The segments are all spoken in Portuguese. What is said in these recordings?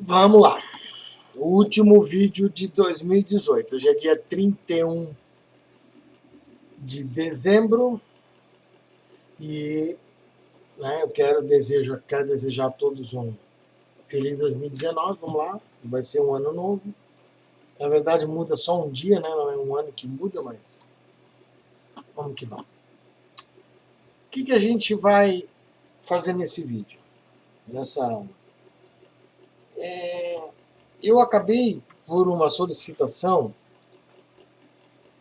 Vamos lá. O último vídeo de 2018. Hoje é dia 31 de dezembro e eu quero desejar a todos um feliz 2019. Vamos lá. Vai ser um ano novo. Na verdade, muda só um dia, né? Não é um ano que muda, mas vamos que vamos. O que a gente vai fazer nesse vídeo, nessa aula? Eu acabei, por uma solicitação,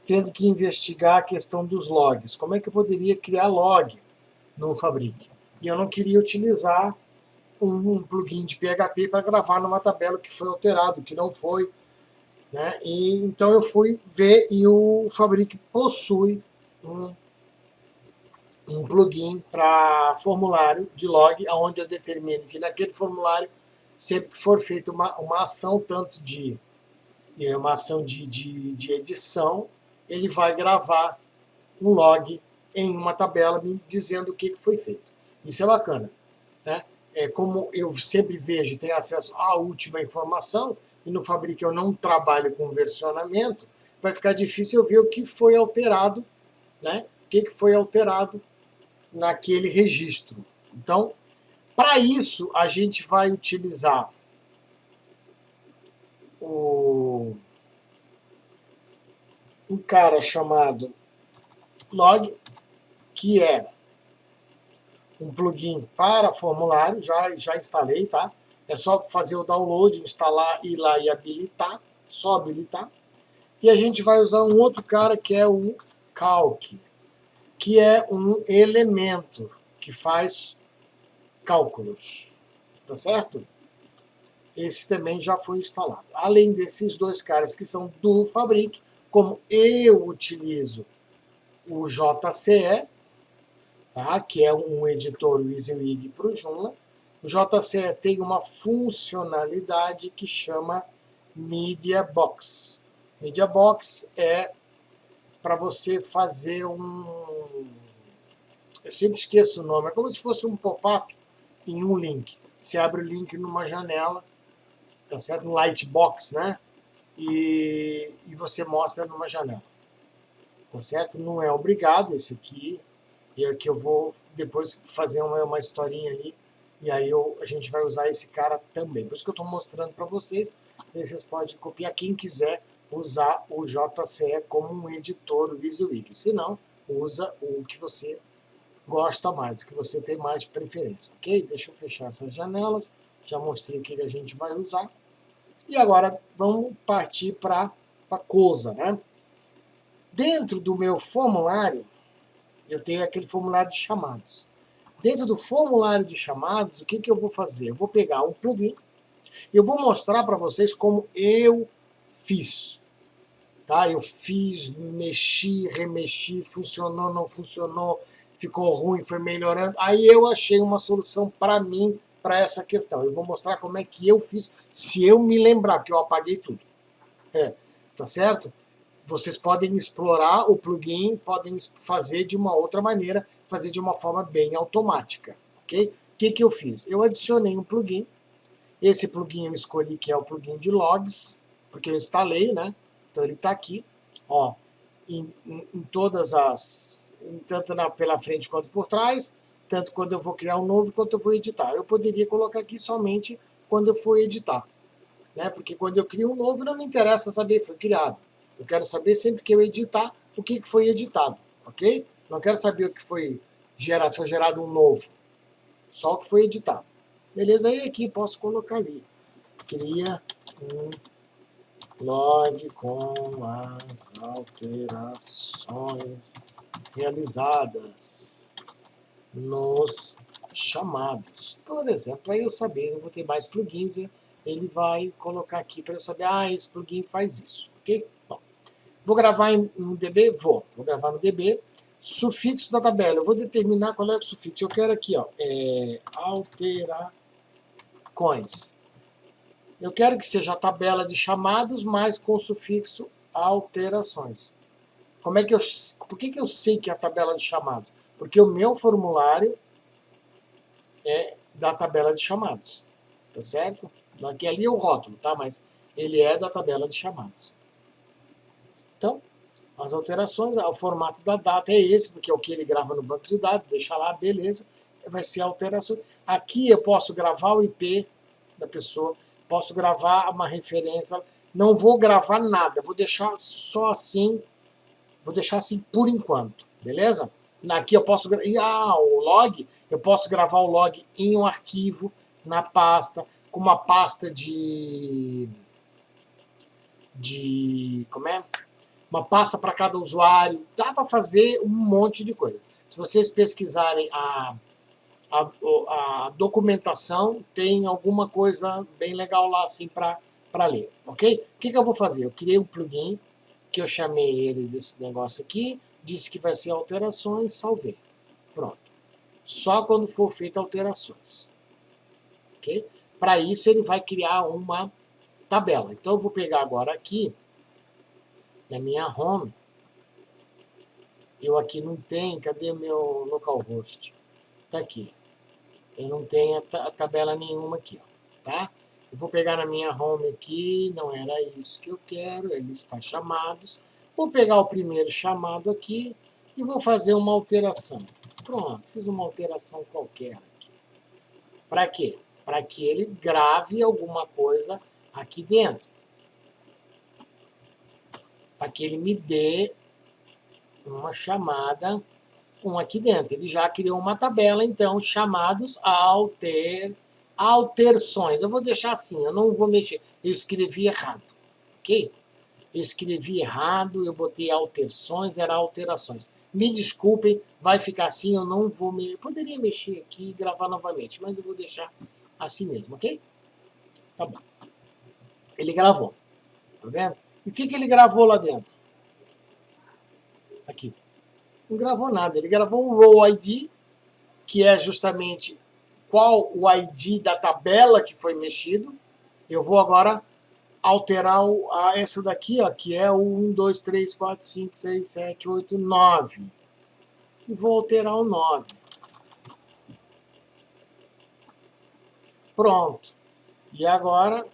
tendo que investigar a questão dos logs. Como é que eu poderia criar log no Fabric? E eu não queria utilizar um plugin de PHP para gravar numa tabela que foi alterado, que não foi. Né? E então eu fui ver e o Fabric possui um plugin para formulário de log, onde eu determino que naquele formulário, sempre que for feita uma ação, tanto de uma ação de edição, ele vai gravar um log em uma tabela me dizendo o que foi feito. Isso é bacana. Né? Como eu sempre vejo e tenho acesso à última informação, e no Fabric eu não trabalho com versionamento, vai ficar difícil eu ver o que foi alterado, né? O que foi alterado naquele registro. Então, para isso, a gente vai utilizar um cara chamado Log, que é um plugin para formulário, já instalei, tá? É só fazer o download, instalar, ir lá e habilitar, só habilitar. E a gente vai usar um outro cara que é o Calc, que é um elemento que faz cálculos, tá certo? Esse também já foi instalado. Além desses dois caras que são do Fabric, como eu utilizo o JCE, tá? Que é um editor WYSIWYG para o Joomla. O JCE tem uma funcionalidade que chama Media Box. Media Box é para você fazer eu sempre esqueço o nome, é como se fosse um pop-up em um link. Você abre o link numa janela, tá certo? Um lightbox, né? E você mostra numa janela. Tá certo? Não é obrigado esse aqui. E aqui eu vou depois fazer uma historinha ali. E aí a gente vai usar esse cara também. Por isso que eu estou mostrando para vocês. Aí vocês podem copiar quem quiser usar o JCE como um editor WYSIWYG. Se não, usa o que você gosta mais, o que você tem mais preferência. Ok? Deixa eu fechar essas janelas. Já mostrei o que a gente vai usar. E agora vamos partir para a coisa, né? Dentro do meu formulário, eu tenho aquele formulário de chamados. Dentro do formulário de chamados, o que eu vou fazer? Eu vou pegar um plugin e eu vou mostrar para vocês como eu fiz. Tá? Eu fiz, mexi, remexi, funcionou, não funcionou, ficou ruim, foi melhorando. Aí eu achei uma solução para mim, para essa questão. Eu vou mostrar como é que eu fiz, se eu me lembrar, porque eu apaguei tudo. Tá certo? Vocês podem explorar o plugin, podem fazer de uma outra maneira, fazer de uma forma bem automática. Ok? O que eu fiz? Eu adicionei um plugin. Esse plugin eu escolhi que é o plugin de logs, porque eu instalei, né? Então ele está aqui, ó, em todas as, tanto pela frente quanto por trás, tanto quando eu vou criar um novo quanto eu vou editar. Eu poderia colocar aqui somente quando eu for editar, né? Porque quando eu crio um novo não me interessa saber que foi criado. Eu quero saber sempre que eu editar o que foi editado, ok? Não quero saber o que foi gerado, se foi gerado um novo, só o que foi editado. Beleza? Aí aqui posso colocar ali. Cria um log com as alterações realizadas nos chamados. Por exemplo, para eu saber, eu vou ter mais plugins, ele vai colocar aqui para eu saber, esse plugin faz isso, ok? Bom, vou gravar no DB? Vou gravar no DB. Sufixo da tabela, eu vou determinar qual é o sufixo. Eu quero aqui, ó, alterações. Eu quero que seja a tabela de chamados, mas com o sufixo alterações. Por que eu sei que é a tabela de chamados? Porque o meu formulário é da tabela de chamados, tá certo? Aqui ali é o rótulo, tá? Mas ele é da tabela de chamados. Então, as alterações, o formato da data é esse, porque é o que ele grava no banco de dados, deixa lá, beleza, vai ser alterações. Aqui eu posso gravar o IP da pessoa, posso gravar uma referência, não vou gravar nada, vou deixar só assim, vou deixar assim por enquanto, beleza? Aqui eu posso, o log, eu posso gravar o log em um arquivo, na pasta, com uma pasta como é? Uma pasta para cada usuário, dá para fazer um monte de coisa. Se vocês pesquisarem a documentação, tem alguma coisa bem legal lá assim para ler, ok? O que eu vou fazer? Eu criei um plugin, que eu chamei ele desse negócio aqui, disse que vai ser alterações, salvei. Pronto. Só quando for feita alterações. Ok? Para isso ele vai criar uma tabela. Então eu vou pegar agora aqui, na minha home, eu aqui não tenho, cadê meu localhost? Tá aqui. Eu não tenho a tabela nenhuma aqui, ó, tá? Eu vou pegar na minha home aqui, não era isso que eu quero, é listar chamados. Vou pegar o primeiro chamado aqui e vou fazer uma alteração. Pronto, fiz uma alteração qualquer aqui. Para quê? Para que ele grave alguma coisa aqui dentro. Para que ele me dê uma chamada aqui dentro. Ele já criou uma tabela, então, chamados alterações. Eu vou deixar assim, eu não vou mexer. Eu escrevi errado, ok? Eu escrevi errado, eu botei alterações, era alterações. Me desculpem, vai ficar assim, eu não vou mexer. Eu poderia mexer aqui e gravar novamente, mas eu vou deixar assim mesmo, ok? Tá bom. Ele gravou, tá vendo? E o que ele gravou lá dentro? Aqui. Não gravou nada, ele gravou um row ID, que é justamente qual o ID da tabela que foi mexido. Eu vou agora alterar essa daqui, ó, que é o 1, 2, 3, 4, 5, 6, 7, 8, 9. E vou alterar o 9. Pronto. E agora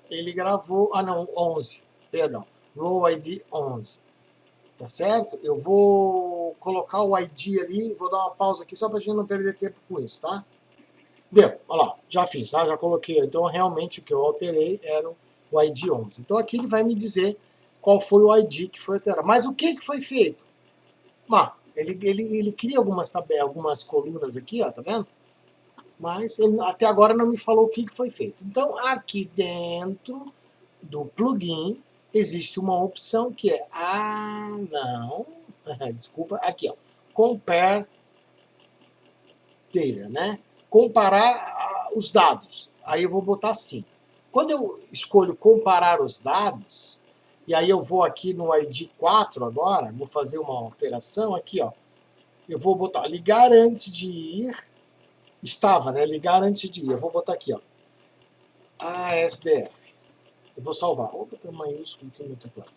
ele gravou, não, 11, perdão, row ID 11. Tá certo? Eu vou colocar o ID ali, vou dar uma pausa aqui só para a gente não perder tempo com isso, tá? Deu, olha lá, já fiz, tá? Já coloquei. Então, realmente, o que eu alterei era o ID 11. Então, aqui ele vai me dizer qual foi o ID que foi alterado. Mas o que foi feito? Ele cria algumas tabelas, algumas colunas aqui, ó, tá vendo? Mas ele até agora não me falou o que foi feito. Então, aqui dentro do plugin, existe uma opção que é, não, desculpa, aqui, ó, compare data, né? Comparar os dados. Aí eu vou botar assim. Quando eu escolho comparar os dados, e aí eu vou aqui no ID 4 agora, vou fazer uma alteração aqui, ó. Eu vou botar ligar antes de ir, estava, né? Ligar antes de ir. Eu vou botar aqui, ó, ASDF. Eu vou salvar. Opa, tem um maiúsculo aqui no meu teclado.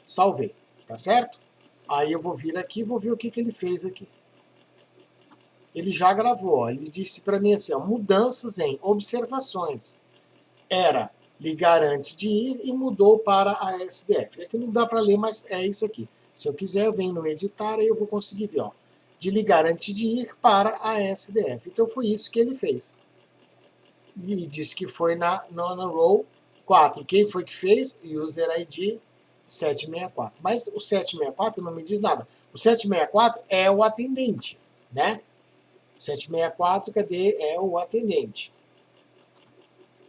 Salvei, tá certo? Aí eu vou vir aqui e vou ver o que ele fez aqui. Ele já gravou, ó. Ele disse para mim assim, ó, mudanças em observações. Era ligar antes de ir e mudou para a ASDF. Aqui não dá para ler, mas é isso aqui. Se eu quiser, eu venho no editar e eu vou conseguir ver, ó, de ligar antes de ir para a ASDF. Então foi isso que ele fez. E disse que foi na row 4. Quem foi que fez? User ID 764. Mas o 764 não me diz nada. O 764 é o atendente, né? 764, cadê? É o atendente.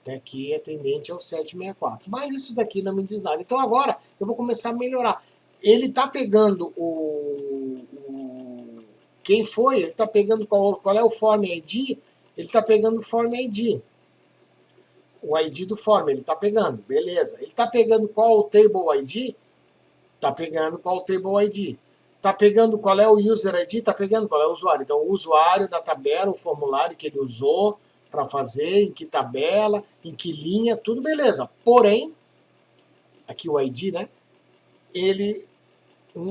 Aqui, atendente é o 764. Mas isso daqui não me diz nada. Então agora eu vou começar a melhorar. Ele está pegando quem foi? Ele está pegando qual é o Form ID? Ele está pegando o Form ID. O ID do Form, ele está pegando. Beleza. Ele está pegando qual o Table ID? Está pegando qual o Table ID. Está pegando qual é o User ID? Está pegando qual é o usuário. Então, o usuário da tabela, o formulário que ele usou para fazer, em que tabela, em que linha, tudo beleza. Porém, aqui o ID, né?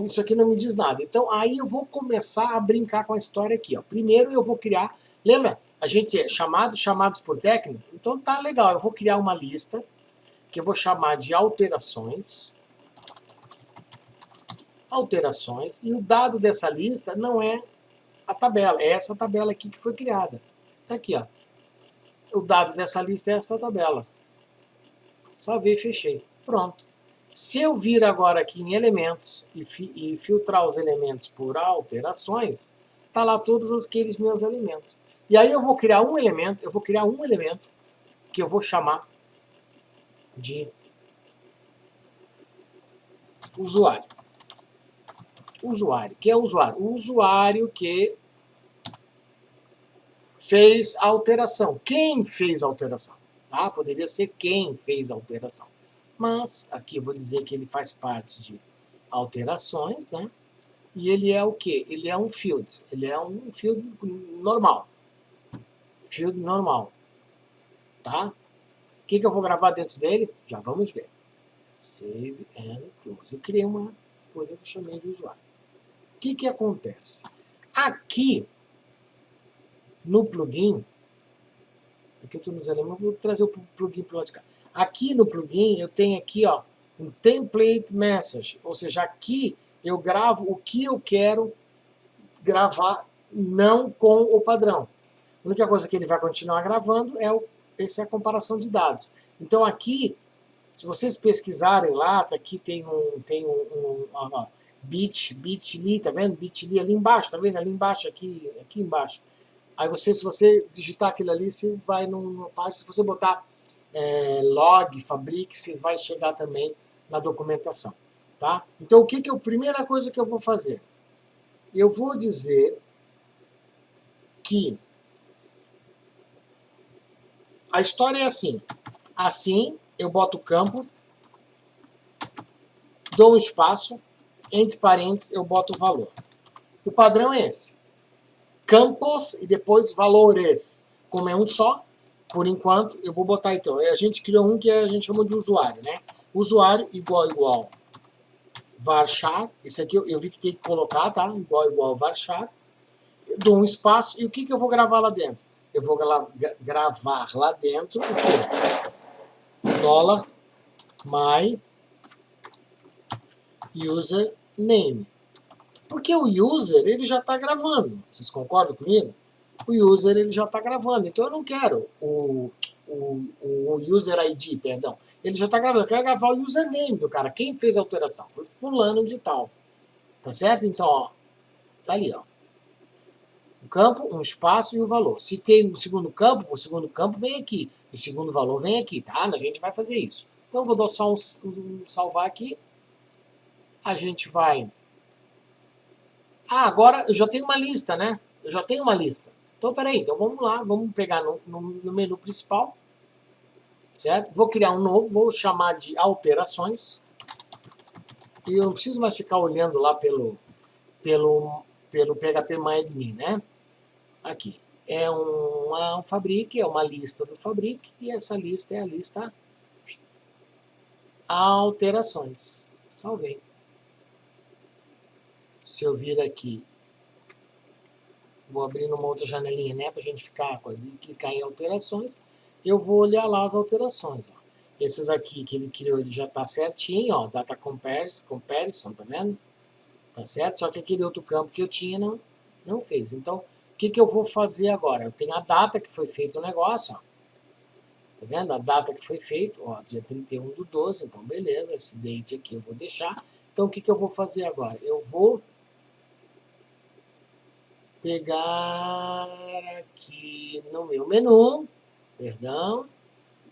Isso aqui não me diz nada. Então, aí eu vou começar a brincar com a história aqui. Ó. Primeiro, eu vou criar... Lembra? a gente é chamados por técnico, então tá legal, eu vou criar uma lista que eu vou chamar de alterações, e o dado dessa lista não é a tabela, é essa tabela aqui que foi criada. Tá aqui, ó. O dado dessa lista é essa tabela. Salvei e fechei. Pronto. Se eu vir agora aqui em elementos e filtrar os elementos por alterações, tá lá todos aqueles meus elementos. E aí eu vou criar um elemento, que eu vou chamar de usuário. Usuário. Que é o usuário? O usuário que fez a alteração. Quem fez a alteração? Tá? Poderia ser quem fez a alteração. Mas aqui eu vou dizer que ele faz parte de alterações, né? E ele é o quê? Ele é um field. Ele é um field normal. Field normal. Tá? O que eu vou gravar dentro dele? Já vamos ver. Save and close. Eu criei uma coisa que eu chamei de usuário. O que acontece? Aqui, no plugin, aqui eu estou nos elementos, vou trazer o plugin para o lado de cá. Aqui no plugin, eu tenho aqui, ó, um template message, ou seja, aqui eu gravo o que eu quero gravar, não com o padrão. A única coisa que ele vai continuar gravando essa é a comparação de dados. Então aqui, se vocês pesquisarem lá, tá aqui tem ó, bit.ly, tá vendo? Bit.ly ali embaixo, tá vendo? Ali embaixo, aqui embaixo. Aí se você digitar aquilo ali, você vai numa página, se você botar log, fabric, você vai chegar também na documentação, tá? Então, a primeira coisa que eu vou fazer? Eu vou dizer que a história é assim. Assim, eu boto o campo, dou um espaço, entre parênteses, eu boto o valor. O padrão é esse. Campos e depois valores. Como é um só, por enquanto, eu vou botar então. A gente criou um que a gente chama de usuário, né? Usuário igual varchar. Isso aqui eu vi que tem que colocar, tá? Igual varchar. Eu dou um espaço e o que eu vou gravar lá dentro? Eu vou gravar lá dentro o quê? Dollar my username. Porque o user, ele já está gravando. Vocês concordam comigo? O user, ele já está gravando. Então eu não quero o user ID, perdão. Ele já está gravando. Eu quero gravar o username do cara. Quem fez a alteração? Foi fulano de tal. Tá certo? Então, ó, tá ali, ó. Um campo, um espaço e um valor. Se tem o segundo campo vem aqui. O segundo valor vem aqui, tá? A gente vai fazer isso. Então eu vou dar só um salvar aqui. A gente vai... Ah, agora eu já tenho uma lista, né? Eu já tenho uma lista. Então, peraí. Então, vamos lá. Vamos pegar no menu principal. Certo? Vou criar um novo. Vou chamar de alterações. E eu não preciso mais ficar olhando lá pelo phpMyAdmin, né? Aqui. É um Fabric, é uma lista do Fabric. E essa lista é a lista alterações. Salvei. Se eu vir aqui, vou abrir numa outra janelinha, né, pra gente ficar clicar em alterações, eu vou olhar lá as alterações, ó. Esses aqui que ele criou, ele já tá certinho, ó, data comparison, tá vendo? Tá certo? Só que aquele outro campo que eu tinha não fez. Então, o que eu vou fazer agora? Eu tenho a data que foi feito o negócio, ó. Tá vendo? A data que foi feito, ó, dia 31/12, então beleza, esse date aqui eu vou deixar. Então, o que eu vou fazer agora? Eu vou pegar aqui no meu menu, perdão,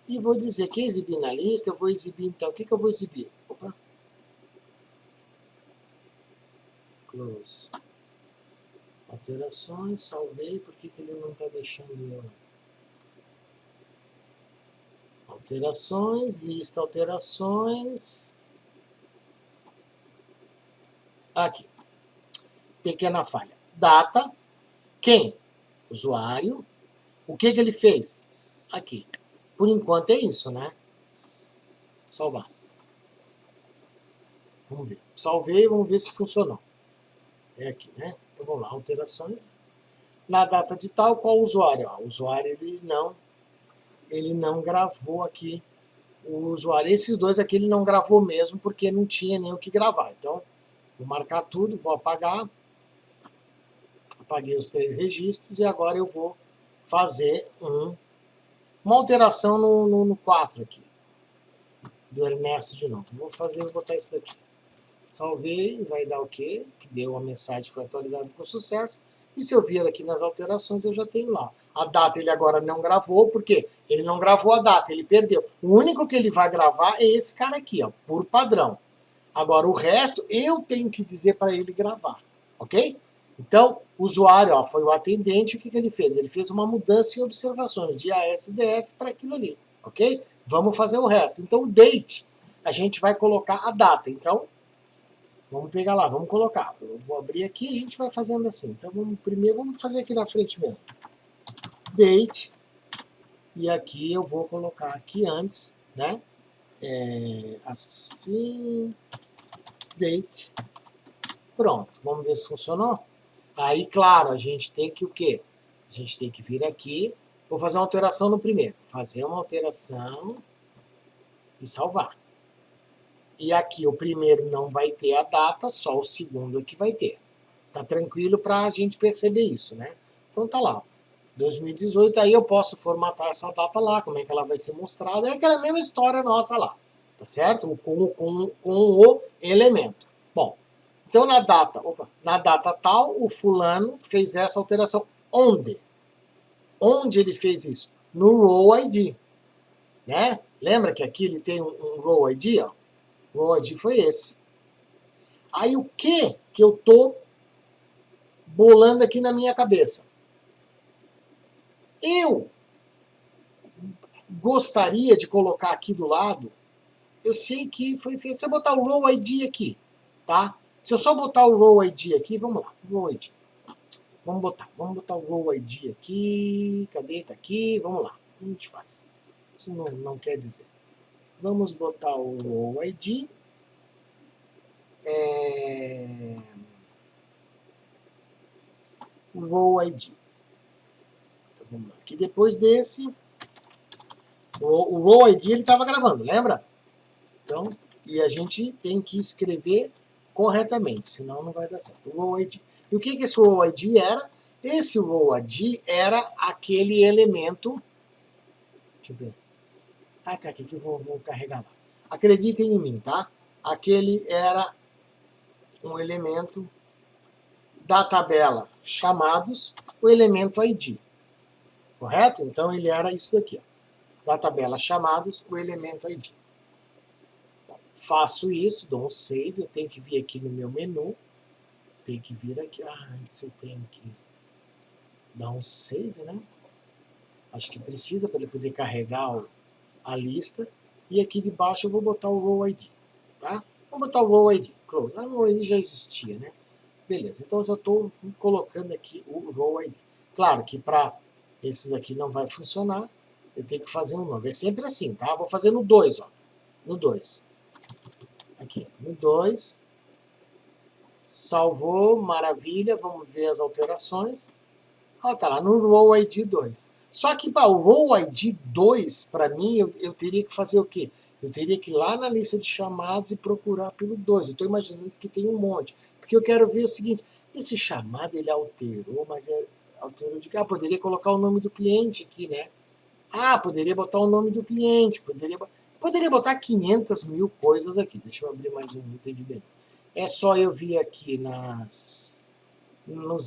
e vou dizer que exibir na lista, eu vou exibir então, o que eu vou exibir? Opa. Close. Alterações, salvei, por que ele não está deixando eu? Alterações, lista alterações. Aqui. Pequena falha. Data. Quem? Usuário. O que ele fez? Aqui. Por enquanto é isso, né? Salvar. Vamos ver. Salvei, vamos ver se funcionou. É aqui, né? Então vamos lá, alterações. na data de tal, qual usuário? Ó, o usuário ele não gravou aqui o usuário. Esses dois aqui ele não gravou mesmo, porque não tinha nem o que gravar. Então, vou marcar tudo, vou apagar. Apaguei os 3 registros e agora eu vou fazer uma alteração no 4 aqui. Do Ernesto de novo. Vou botar isso daqui. Salvei, vai dar o quê? Que deu a mensagem, foi atualizada com sucesso. E se eu vir aqui nas alterações, eu já tenho lá. A data ele agora não gravou, porque ele não gravou a data, ele perdeu. O único que ele vai gravar é esse cara aqui, ó, por padrão. Agora, o resto, eu tenho que dizer para ele gravar, ok? Então, o usuário, ó, foi o atendente, o que ele fez? Ele fez uma mudança em observações de ASDF para aquilo ali, ok? Vamos fazer o resto. Então, o date, a gente vai colocar a data. Então, vamos pegar lá, vamos colocar. Eu vou abrir aqui e a gente vai fazendo assim. Então, primeiro, vamos fazer aqui na frente mesmo. Date. E aqui eu vou colocar aqui antes, né? Assim, date. Pronto, vamos ver se funcionou. Aí, claro, a gente tem que o quê? A gente tem que vir aqui. Vou fazer uma alteração no primeiro. Fazer uma alteração e salvar. E aqui o primeiro não vai ter a data, só o segundo é que vai ter. Tá tranquilo para a gente perceber isso, né? Então tá lá. 2018, aí eu posso formatar essa data lá, como é que ela vai ser mostrada. É aquela mesma história nossa lá, tá certo? Com o elemento. Bom, então na data tal, o fulano fez essa alteração. Onde? Onde ele fez isso? No Row ID, né? Lembra que aqui ele tem um Row ID, ó? O Row ID foi esse. Aí o que eu tô bolando aqui na minha cabeça? Eu gostaria de colocar aqui do lado, eu sei que foi feito, se eu botar o Row ID aqui, tá? Se eu só botar o Row ID aqui, vamos lá, Row ID. Vamos botar o Row ID aqui, cadê? Tá aqui, vamos lá, o que a gente faz? Isso não quer dizer. Vamos botar o Row ID. O Row ID. Então, vamos lá. Aqui depois desse, o Row ID ele estava gravando, lembra? Então, e a gente tem que escrever corretamente, senão não vai dar certo. O Row ID. E o que esse Row ID era? Esse Row ID era aquele elemento. Deixa eu ver. Ah, tá aqui que eu vou carregar lá. Acreditem em mim, tá? Aquele era um elemento da tabela chamados, o elemento ID. Correto? Então ele era isso daqui, ó. Da tabela chamados, o elemento ID. Faço isso, dou um save, eu tenho que vir aqui no meu menu, tenho que vir aqui, antes eu tenho que dar um save, né? Acho que precisa para ele poder carregar a lista, e aqui debaixo eu vou botar o Row ID, tá? Vou botar o Row ID, close, o Row ID já existia, né? Beleza, então eu já estou colocando aqui o Row ID. Claro que para esses aqui não vai funcionar, eu tenho que fazer um novo, é sempre assim, tá? Vou fazer no 2, ó, no 2. Aqui, no 2, salvou, maravilha, vamos ver as alterações. Tá lá no Row ID 2. Só que para o Row ID 2, para mim, eu teria que fazer o quê? Eu teria que ir lá na lista de chamados e procurar pelo 2. Eu estou imaginando que tem um monte. Porque eu quero ver o seguinte, esse chamado ele alterou, mas alterou de... poderia colocar o nome do cliente aqui, né? Poderia botar o nome do cliente, poderia botar 500 mil coisas aqui. Deixa eu abrir mais um entendimento. É só eu vir aqui nos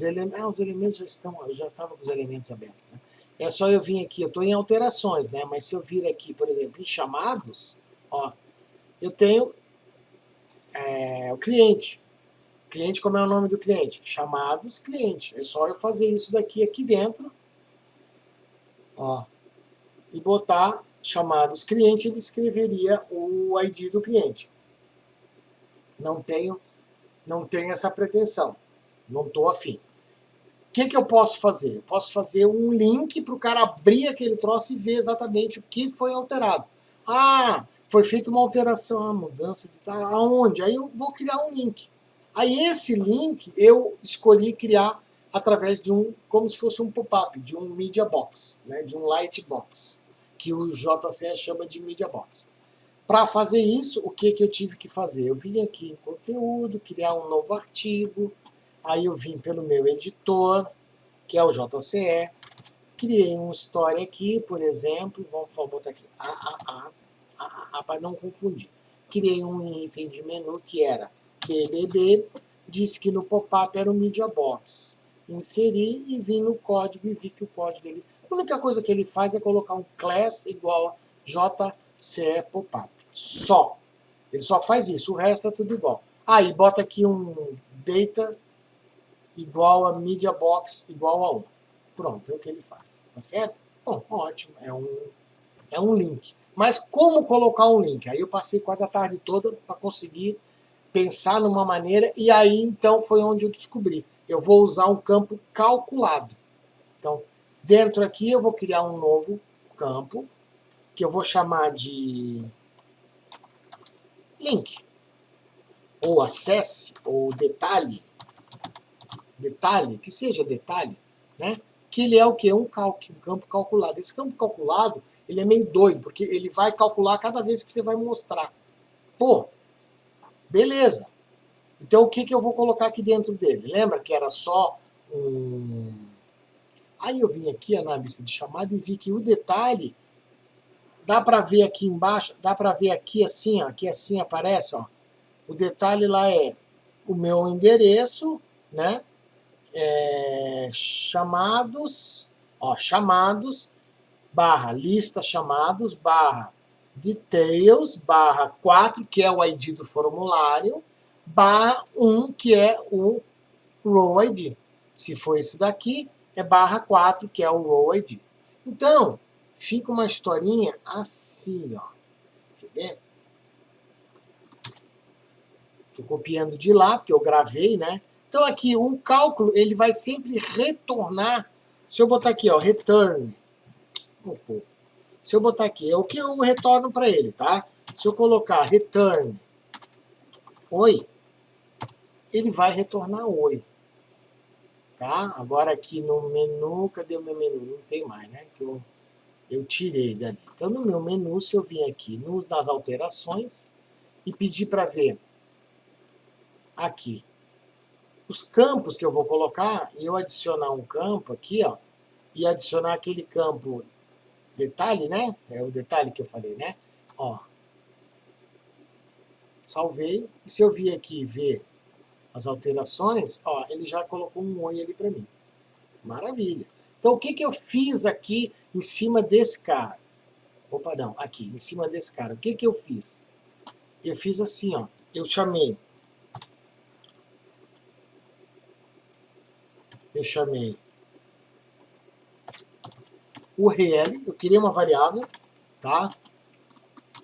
elementos. Os elementos eu já estava com os elementos abertos, né? É só eu vir aqui, eu estou em alterações, né? Mas se eu vir aqui, por exemplo, em chamados, ó, eu tenho o cliente. Cliente, como é o nome do cliente? Chamados cliente. É só eu fazer isso daqui aqui dentro, ó, e botar chamados cliente, ele escreveria o ID do cliente. Não tenho essa pretensão. Não estou afim. O que eu posso fazer? Eu posso fazer um link para o cara abrir aquele troço e ver exatamente o que foi alterado. Foi feita uma alteração, mudança de tal. Aonde? Aí eu vou criar um link. Aí esse link eu escolhi criar através de como se fosse um pop-up, de um media box, né, de um light box, que o JCE chama de media box. Para fazer isso, o que eu tive que fazer? Eu vim aqui em conteúdo, criar um novo artigo, aí eu vim pelo meu editor, que é o JCE, criei uma história aqui, por exemplo, vamos botar aqui, para não confundir. Criei um item de menu que era BBB, disse que no pop-up era o Media Box. Inseri e vim no código e vi que o código dele... A única coisa que ele faz é colocar um class igual a JCE pop-up. Só. Ele só faz isso, o resto é tudo igual. Aí bota aqui um data igual a Media Box igual a 1. Pronto, é o que ele faz. Tá certo? Bom, ótimo. É um link. Mas como colocar um link? Aí eu passei quase a tarde toda para conseguir pensar numa maneira, e aí então foi onde eu descobri. Eu vou usar um campo calculado. Então, dentro aqui eu vou criar um novo campo, que eu vou chamar de link, ou acesse, ou detalhe, que seja detalhe, né? Que ele é o quê? Um campo calculado. Esse campo calculado, ele é meio doido, porque ele vai calcular cada vez que você vai mostrar. Pô, beleza. Então, o que eu vou colocar aqui dentro dele? Lembra que era só um... Aí eu vim aqui na lista de chamada e vi que o detalhe, dá para ver aqui embaixo, dá para ver aqui assim, ó, aqui assim aparece, ó. O detalhe lá é o meu endereço, né? Chamados, ó, chamados, barra lista chamados, barra details, barra 4, que é o ID do formulário, barra 1, que é o row ID. Se for esse daqui, é barra 4, que é o row ID. Então, fica uma historinha assim, ó. Quer ver? Estou copiando de lá, porque eu gravei, né? Então aqui, o cálculo, ele vai sempre retornar. Se eu botar aqui, ó, return. Se eu botar aqui, é o que eu retorno para ele, tá? Se eu colocar return, oi, ele vai retornar oi. Tá? Agora aqui no menu, cadê o meu menu? Não tem mais, né? Que eu tirei dali. Então no meu menu, se eu vim aqui nas alterações e pedir para ver aqui os campos que eu vou colocar, e eu adicionar um campo aqui, ó, e adicionar aquele campo detalhe, né? É o detalhe que eu falei, né? Ó, salvei. E se eu vir aqui ver as alterações, ó, ele já colocou um oi ali para mim. Maravilha. Então, o que eu fiz aqui em cima desse cara? Opa, não, aqui, em cima desse cara. O que eu fiz? Eu fiz assim, ó. Eu chamei URL, eu criei uma variável, tá?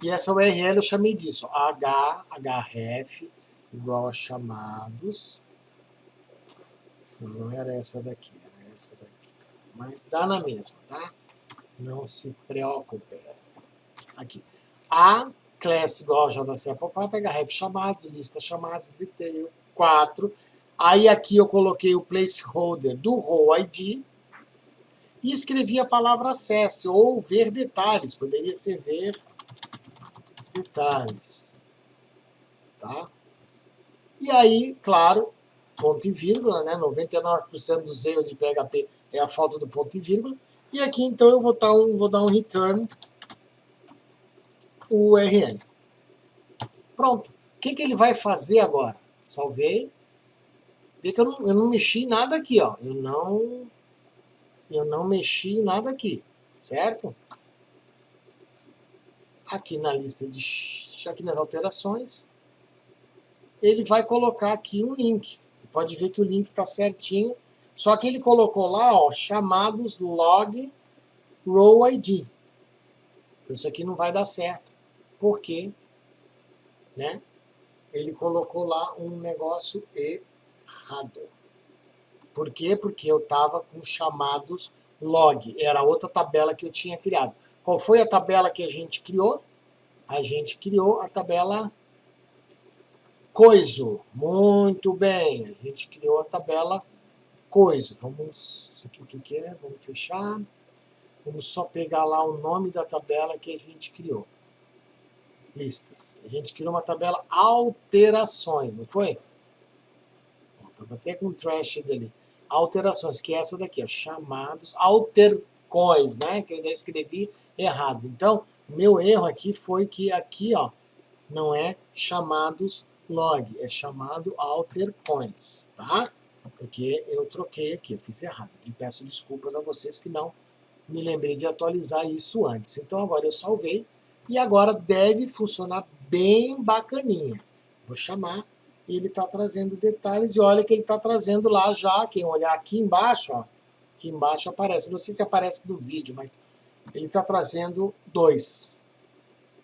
E essa URL eu chamei disso, href igual a chamados. Não era essa daqui, era essa daqui. Mas dá na mesma, tá? Não se preocupe. Aqui. A class igual a JCE pop-up, href chamados, lista chamados, detail 4. Aí aqui eu coloquei o placeholder do row ID e escrevi a palavra acesse ou ver detalhes. Poderia ser ver detalhes. Tá? E aí, claro, ponto e vírgula, né? 99% dos erros de PHP é a falta do ponto e vírgula. E aqui, então, eu vou dar um return URL. Pronto. O que ele vai fazer agora? Salvei. Vê que eu não mexi em nada aqui, ó. Eu não mexi em nada aqui, certo? Aqui na lista aqui nas alterações, ele vai colocar aqui um link. Pode ver que o link está certinho. Só que ele colocou lá, ó, chamados log row ID. Então isso aqui não vai dar certo. Por quê? Né? Ele colocou lá um negócio errado. Por quê? Porque eu estava com chamados log. Era outra tabela que eu tinha criado. Qual foi a tabela que a gente criou? A gente criou a tabela coiso. Muito bem. A gente criou a tabela coisa. Vamos, isso aqui o que é? Vamos fechar. Vamos só pegar lá o nome da tabela que a gente criou. Listas. A gente criou uma tabela alterações, não foi? Estava até com trash dali. Alterações, que é essa daqui, ó, chamados altercoins, né? Que eu ainda escrevi errado. Então, meu erro aqui foi que aqui, ó, não é chamados log, é chamado altercoins, tá? Porque eu troquei aqui, eu fiz errado. E peço desculpas a vocês que não me lembrei de atualizar isso antes. Então agora eu salvei e agora deve funcionar bem bacaninha. Vou chamar e ele está trazendo detalhes e olha que ele está trazendo lá já, quem olhar aqui embaixo, ó, aqui embaixo aparece, não sei se aparece no vídeo, mas ele está trazendo dois.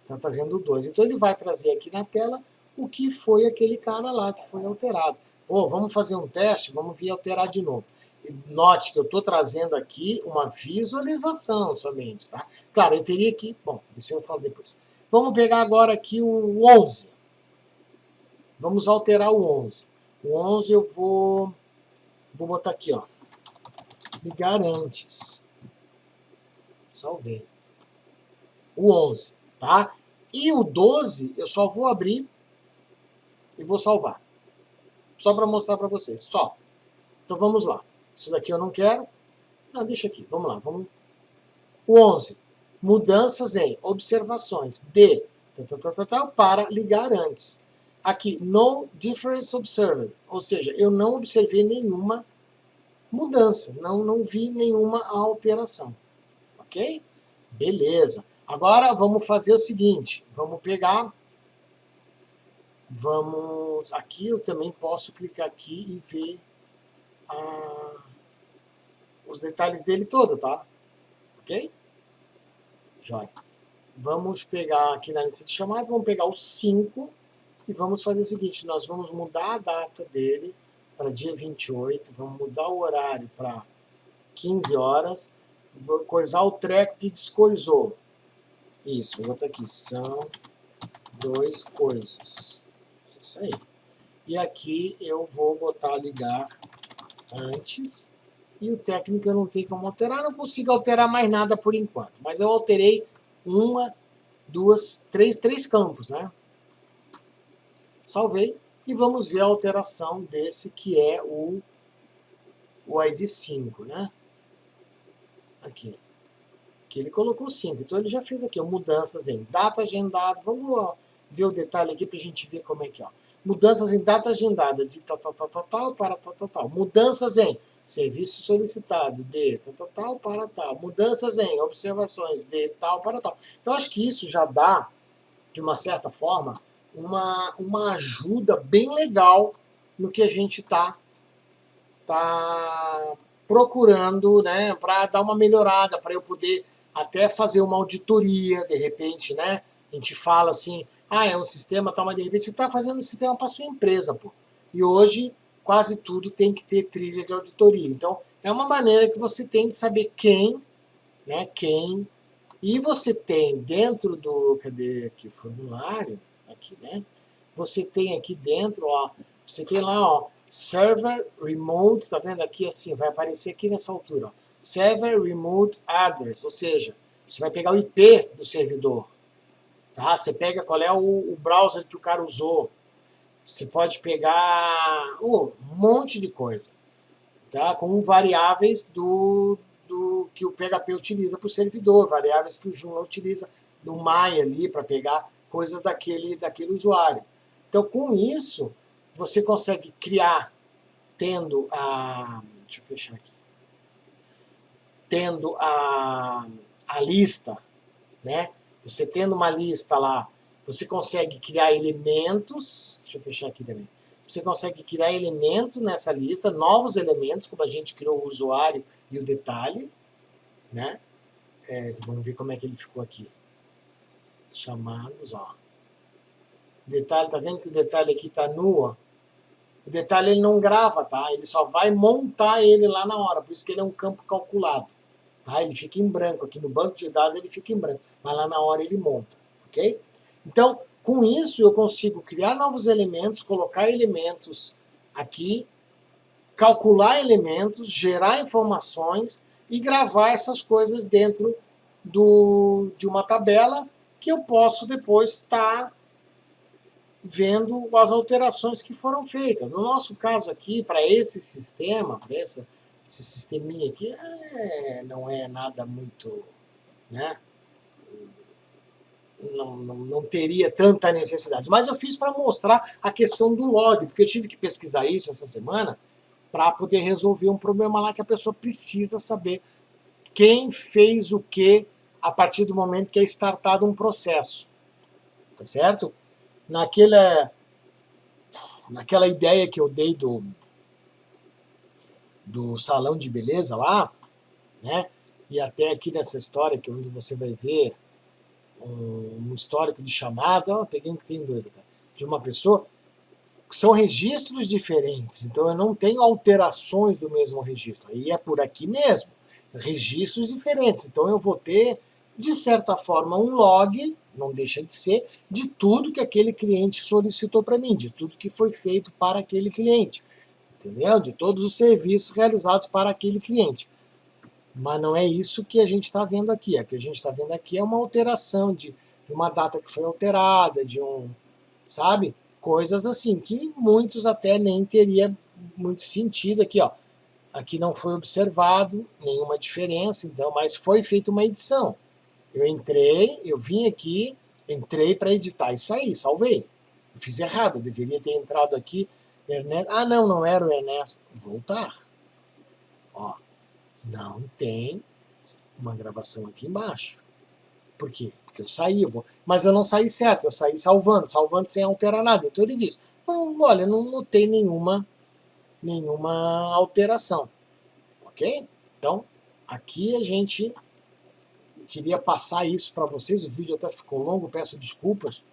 Está trazendo dois. Então ele vai trazer aqui na tela o que foi aquele cara lá que foi alterado. Vamos fazer um teste, vamos vir alterar de novo. Note que eu estou trazendo aqui uma visualização somente, tá? Claro, eu teria que... Bom, isso eu falo depois. Vamos pegar agora aqui o 11. Vamos alterar o 11. O 11 eu vou botar aqui, ó. Ligar antes. Salvei. O 11, tá? E o 12 eu só vou abrir e vou salvar. Só para mostrar para vocês, só. Então vamos lá. Isso daqui eu não quero. Não, deixa aqui, vamos lá. Vamos. O 11. Mudanças em observações de para ligar antes. Aqui, no difference observed. Ou seja, eu não observei nenhuma mudança. Não vi nenhuma alteração. Ok? Beleza. Agora vamos fazer o seguinte. Vamos pegar... Vamos... Aqui eu também posso clicar aqui e ver os detalhes dele todo, tá? Ok? Joia. Vamos pegar aqui na lista de chamada, vamos pegar o 5 e vamos fazer o seguinte, nós vamos mudar a data dele para dia 28, vamos mudar o horário para 15 horas, vou coisar o treco que descoisou. Isso, vou botar aqui, são 2 coisas. Isso aí. E aqui eu vou botar ligar antes. E o técnico eu não tenho como alterar, não consigo alterar mais nada por enquanto. Mas eu alterei 1, 2, 3 campos, né? Salvei. E vamos ver a alteração desse que é o ID 5, né? Aqui. Aqui ele colocou 5. Então ele já fez aqui, ó, mudanças em data agendada. Vamos, ó, ver o detalhe aqui para a gente ver como é que é. Mudanças em data agendada de tal para tal. Mudanças em serviço solicitado de tal para tal. Mudanças em observações de tal para tal. Eu acho que isso já dá, de uma certa forma, uma ajuda bem legal no que a gente está procurando, né, para dar uma melhorada, para eu poder até fazer uma auditoria, de repente, né? A gente fala assim, é um sistema tal, mas de repente você está fazendo um sistema para sua empresa, pô. E hoje quase tudo tem que ter trilha de auditoria. Então, é uma maneira que você tem de saber quem, né, quem. E você tem dentro do, cadê aqui o formulário, aqui, né? Você tem aqui dentro, ó, você tem lá, ó, Server Remote, tá vendo aqui assim, vai aparecer aqui nessa altura, ó, Server Remote Address, ou seja, você vai pegar o IP do servidor, tá? Você pega qual é o browser que o cara usou, você pode pegar um monte de coisa, tá? Com variáveis do que o PHP utiliza para o servidor, variáveis que o Joomla utiliza no Maya ali para pegar coisas daquele usuário. Então, com isso, você consegue criar, tendo a... Deixa eu fechar aqui. Tendo a lista, né? Você tendo uma lista lá, você consegue criar elementos... Deixa eu fechar aqui também. Você consegue criar elementos nessa lista, novos elementos, como a gente criou o usuário e o detalhe, né? Vamos ver como é que ele ficou aqui. Chamados, ó. Detalhe, tá vendo que o detalhe aqui tá nu, ó? O detalhe ele não grava, tá? Ele só vai montar ele lá na hora, por isso que ele é um campo calculado, tá? Ele fica em branco, aqui no banco de dados ele fica em branco, mas lá na hora ele monta, ok? Então, com isso eu consigo criar novos elementos, colocar elementos aqui, calcular elementos, gerar informações e gravar essas coisas dentro de uma tabela que eu posso depois estar vendo as alterações que foram feitas. No nosso caso aqui, para esse sistema, para esse sisteminha aqui, não é nada muito, né? Não teria tanta necessidade. Mas eu fiz para mostrar a questão do log, porque eu tive que pesquisar isso essa semana para poder resolver um problema lá que a pessoa precisa saber quem fez o que a partir do momento que é startado um processo. Tá certo? Naquela ideia que eu dei do salão de beleza lá, né? E até aqui nessa história, que onde você vai ver um histórico de chamada, peguei um que tem dois aqui, de uma pessoa, que são registros diferentes, então eu não tenho alterações do mesmo registro, aí é por aqui mesmo, registros diferentes, então eu vou ter, de certa forma, um log, não deixa de ser, de tudo que aquele cliente solicitou para mim, de tudo que foi feito para aquele cliente, entendeu? De todos os serviços realizados para aquele cliente. Mas não é isso que a gente está vendo aqui. O que a gente está vendo aqui é uma alteração de uma data que foi alterada, sabe? Coisas assim, que muitos até nem teria muito sentido aqui, ó. Aqui não foi observado nenhuma diferença, então, mas foi feita uma edição. Eu vim aqui, entrei para editar e saí, salvei. Eu fiz errado, eu deveria ter entrado aqui, Ernesto. Ah, não era o Ernesto. Voltar. Ó. Não tem uma gravação aqui embaixo. Por quê? Porque eu saí, mas eu não saí certo, eu saí salvando sem alterar nada. Então ele diz, olha, não notei nenhuma alteração. Ok? Então, aqui a gente queria passar isso para vocês, o vídeo até ficou longo, peço desculpas,